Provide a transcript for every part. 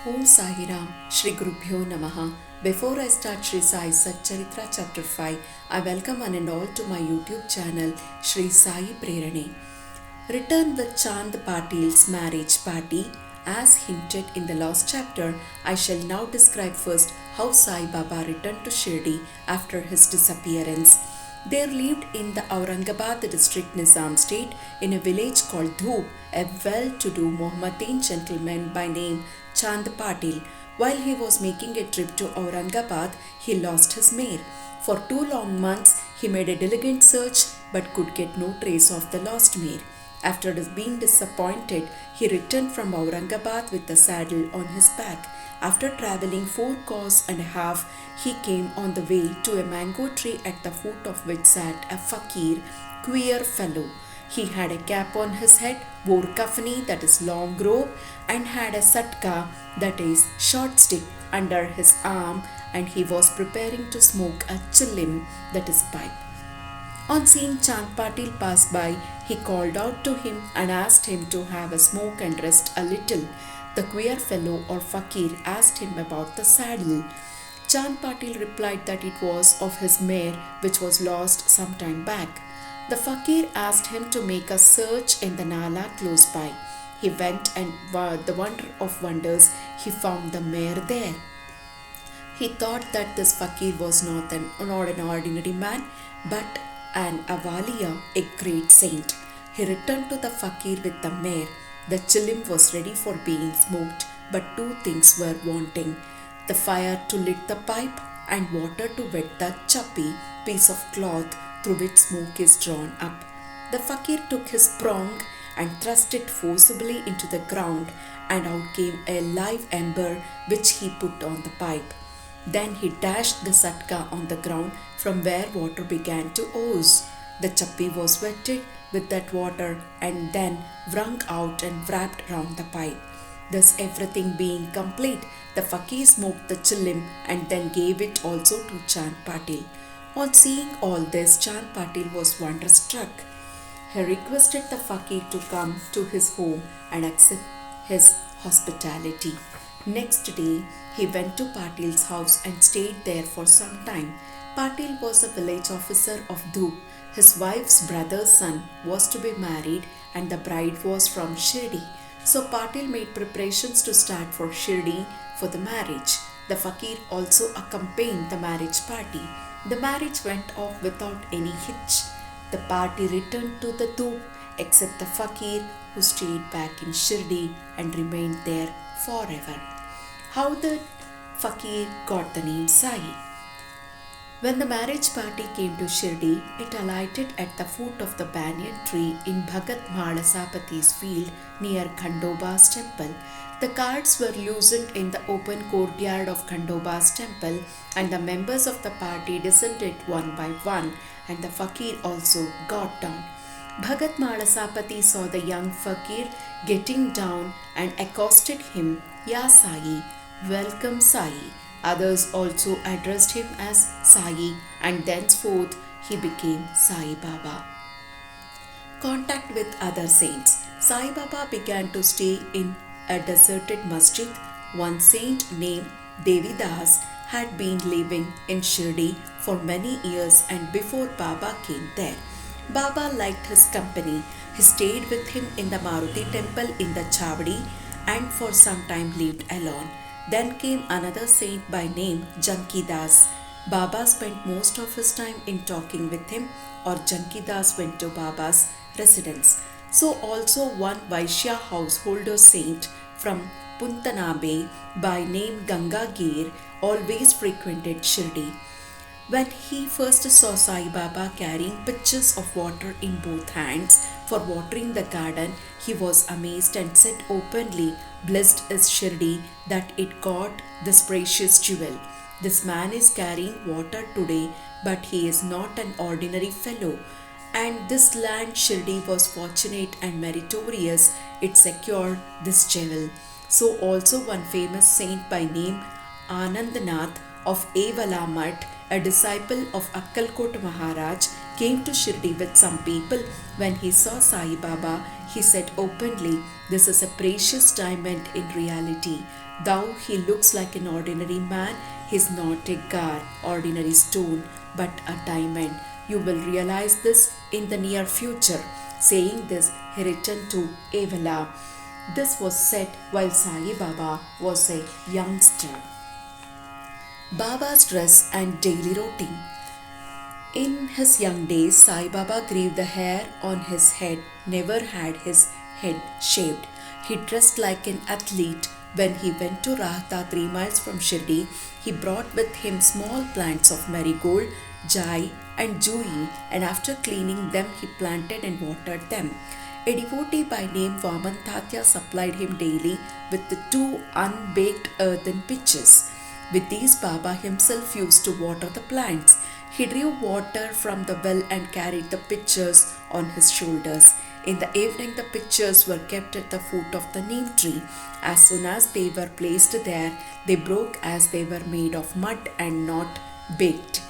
Om Sahiram, Shri Gurubhyo Namaha. Before I start Shri Sai Satcharitra Chapter 5, I welcome one and all to my YouTube channel Shri Sai Prerane. Return with Chand Patil's marriage party. As hinted in the last chapter, I shall now describe first how Sai Baba returned to Shirdi after his disappearance. There lived in the Aurangabad district Nizam state in a village called Dhoop a well-to-do Mohammedan gentleman by name Chand Patil. While he was making a trip to Aurangabad, he lost his mare. For 2 long months, he made a diligent search but could get no trace of the lost mare. After being disappointed, he returned from Aurangabad with the saddle on his back. After travelling 4 course and a half, he came on the way to a mango tree at the foot of which sat a Fakir, queer fellow. He had a cap on his head, wore kafani, that is long robe, and had a satka, that is short stick, under his arm, and he was preparing to smoke a chilim, that is pipe. On seeing Chand Patil pass by, he called out to him and asked him to have a smoke and rest a little. The queer fellow or Fakir asked him about the saddle. Chand Patil replied that it was of his mare which was lost some time back. The Fakir asked him to make a search in the Nala close by. He went and the wonder of wonders, he found the mare there. He thought that this Fakir was not an ordinary man but an Avaliya, a great saint. He returned to the Fakir with the mare. The chilim was ready for being smoked, but 2 things were wanting: the fire to lit the pipe and water to wet the chappi, piece of cloth through which smoke is drawn up. The Fakir took his prong and thrust it forcibly into the ground, and out came a live ember which he put on the pipe. Then he dashed the satka on the ground from where water began to ooze. The chappi was wetted with that water and then wrung out and wrapped round the pipe. Thus everything being complete, the Fakir smoked the chilim and then gave it also to Chand Patil. On seeing all this, Chand Patil was wonderstruck. He requested the Fakir to come to his home and accept his hospitality. Next day, he went to Patil's house and stayed there for some time. Patil was a village officer of Dhoop. His wife's brother's son was to be married and the bride was from Shirdi. So Patil made preparations to start for Shirdi for the marriage. The Fakir also accompanied the marriage party. The marriage went off without any hitch. The party returned to the Dhoop except the Fakir, who stayed back in Shirdi and remained there forever. How the Fakir got the name Sai? When the marriage party came to Shirdi, it alighted at the foot of the banyan tree in Bhagat Malasapati's field near Khandoba's temple. The carts were loosened in the open courtyard of Khandoba's temple, and the members of the party descended one by one, and the Fakir also got down. Bhagat Malasapati saw the young Fakir getting down and accosted him, "Ya Sai, welcome Sai." Others also addressed him as Sai, and thenceforth he became Sai Baba. Contact with other saints. Sai Baba began to stay in a deserted masjid. One saint named Devidas had been living in Shirdi for many years, and before Baba came there, Baba liked his company. He stayed with him in the Maruti temple in the Chavdi and for some time lived alone. Then came another saint by name Jankidas. Baba spent most of his time in talking with him, or Jankidas went to Baba's residence. So also one Vaishya householder saint from Puntanabe by name Gangagir always frequented Shirdi. When he first saw Sai Baba carrying pitchers of water in both hands for watering the garden, he was amazed and said openly, "Blessed is Shirdi that it got this precious jewel. This man is carrying water today, but he is not an ordinary fellow. And this land Shirdi was fortunate and meritorious, it secured this jewel." So also one famous saint by name Anandnath of Evalamat, a disciple of Akkalkot Maharaj, came to Shirdi with some people. When he saw Sai Baba, he said openly, "This is a precious diamond in reality. Though he looks like an ordinary man, he is not a ordinary stone, but a diamond. You will realize this in the near future. Saying this, he returned to Evala. This was said while Sai Baba was a youngster. Baba's dress and daily routine. In his young days, Sai Baba grew the hair on his head, never had his head shaved. He dressed like an athlete. When he went to Rahta 3 miles from Shirdi, he brought with him small plants of marigold, jai, and jui, and after cleaning them, he planted and watered them. A devotee by name Vaman Tatya supplied him daily with the 2 unbaked earthen pitchers. With these, Baba himself used to water the plants. He drew water from the well and carried the pitchers on his shoulders. In the evening, the pitchers were kept at the foot of the neem tree. As soon as they were placed there, they broke as they were made of mud and not baked.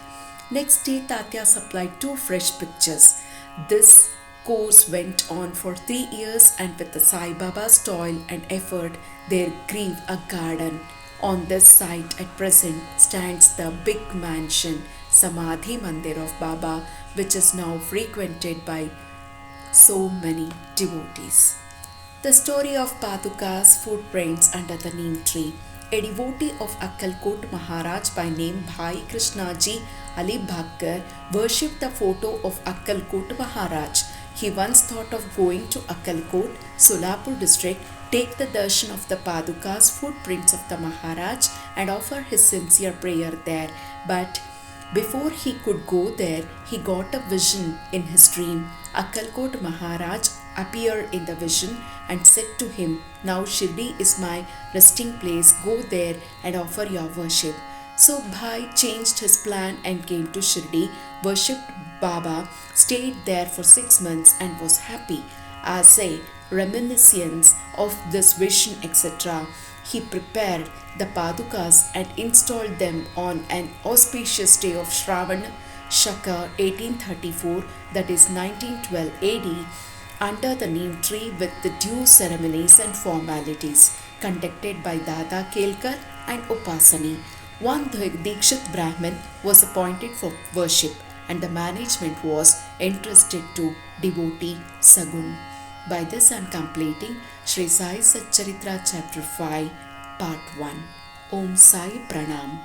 Next day, Tatya supplied 2 fresh pitchers. This course went on for 3 years, and with the Sai Baba's toil and effort, there grew a garden. On this site at present stands the big mansion Samadhi Mandir of Baba, which is now frequented by so many devotees. The story of Padukas footprints under the neem tree. A devotee of Akkalkot Maharaj by name Bhai Krishnaji Ali Bhakkar worshipped the photo of Akkalkot Maharaj. He once thought of going to Akkalkot, Solapur district, take the darshan of the Padukas, footprints of the Maharaj, and offer his sincere prayer there. But before he could go there, he got a vision in his dream. Akkalkot Maharaj appeared in the vision and said to him, "Now Shirdi is my resting place. Go there and offer your worship." So Bhai changed his plan and came to Shirdi, worshipped Baba, stayed there for 6 months and was happy. As a reminiscence of this vision, etc., he prepared the Padukas and installed them on an auspicious day of Shravana Shaka 1834, that is 1912 AD, under the neem tree with the due ceremonies and formalities conducted by Dada Kelkar and Upasani. One Dikshit Brahmin was appointed for worship, and the management was entrusted to devotee Sagun. By this I am completing Sri Sai Satcharitra Chapter 5, Part 1. Om Sai Pranam.